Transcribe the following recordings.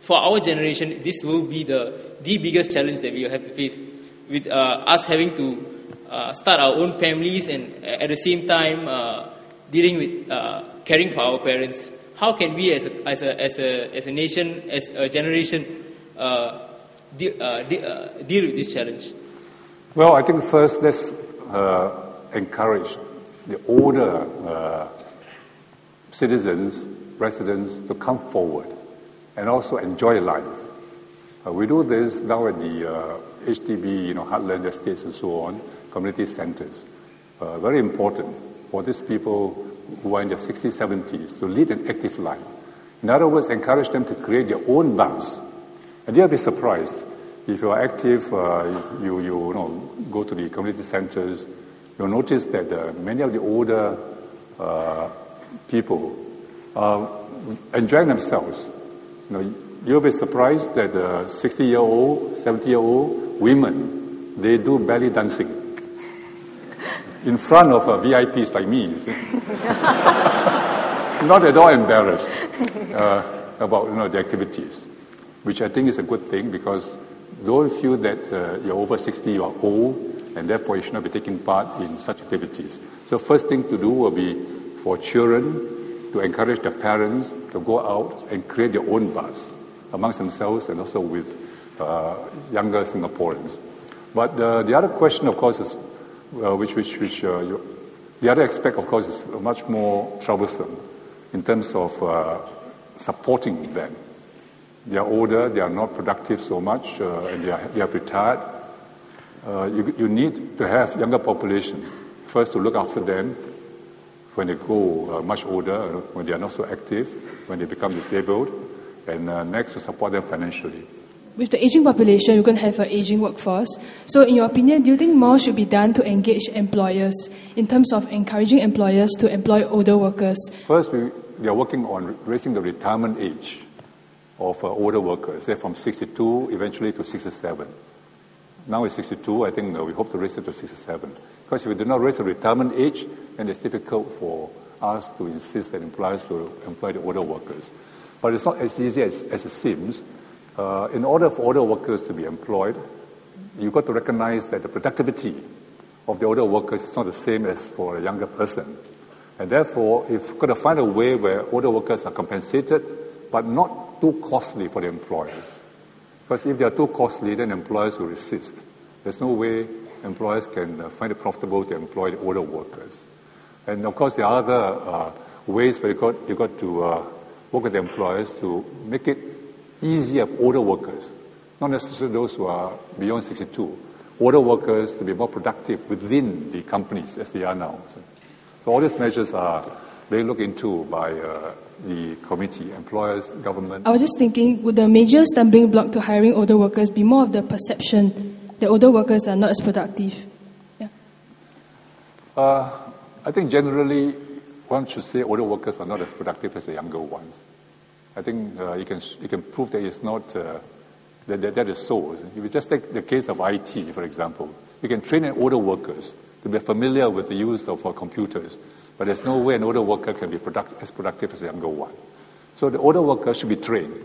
for our generation, this will be the biggest challenge that we will have to face, with us having to start our own families and at the same time dealing with caring for our parents. How can we, as a nation, as a generation, deal with this challenge? Well, I think first let's encourage the older citizens, residents to come forward and also enjoy life. We do this now at the HDB, heartland estates and so on, community centers. Very important for these people who are in their 60s, 70s to lead an active life. In other words, encourage them to create their own buzz. And you'll be surprised. If you are active, you go to the community centers, you'll notice that many of the older people are enjoying themselves. You'll be surprised that 60-year-old, 70-year-old women, they do belly dancing in front of VIPs like me. You see? Not at all embarrassed about the activities, which I think is a good thing, because don't feel that you're over 60, you are old, and therefore you should not be taking part in such activities. So first thing to do will be for children to encourage their parents to go out and create their own buzz amongst themselves and also with younger Singaporeans. But the other question, of course, is the other aspect, of course, is much more troublesome in terms of supporting them. They are older, they are not productive so much, and they are retired. You need to have younger population, first to look after them when they grow much older, when they are not so active, when they become disabled, and next to support them financially. With the aging population, we're going to have an aging workforce. So in your opinion, do you think more should be done to engage employers in terms of encouraging employers to employ older workers? First, we are working on raising the retirement age of older workers, say from 62 eventually to 67. Now it's 62, I think we hope to raise it to 67. Because if we do not raise the retirement age, then it's difficult for us to insist that employers will employ the older workers. But it's not as easy as it seems. In order for older workers to be employed, you've got to recognize that the productivity of the older workers is not the same as for a younger person. And therefore, you've got to find a way where older workers are compensated, but not too costly for the employers. Because if they are too costly, then employers will resist. There's no way employers can find it profitable to employ the older workers. And of course, there are other ways where you've got to work with the employers to make it easier for older workers, not necessarily those who are beyond 62, older workers to be more productive within the companies as they are now. So all these measures are being looked into by the committee, employers, government. I was just thinking, would the major stumbling block to hiring older workers be more of the perception that older workers are not as productive? Yeah. I think generally one should say older workers are not as productive as the younger ones. I think you can prove that it's not that is so. If you just take the case of IT, for example, you can train older workers to be familiar with the use of computers, but there's no way an older worker can be as productive as a younger one. So the older worker should be trained,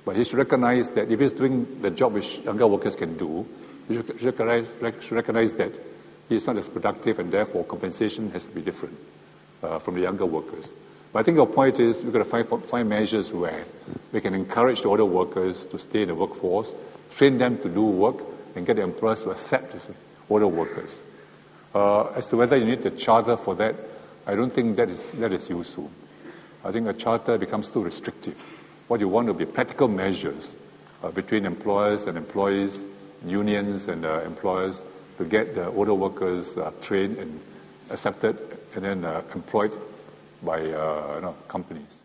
but he should recognize that if he's doing the job which younger workers can do, he should recognize that he's not as productive, and therefore compensation has to be different from the younger workers. But I think your point is we've got to find measures where we can encourage the older workers to stay in the workforce, train them to do work, and get the employers to accept older workers. As to whether you need a charter for that, I don't think that is useful. I think a charter becomes too restrictive. What you want to be practical measures between employers and employees, unions and employers, to get the older workers trained and accepted and then employed by companies.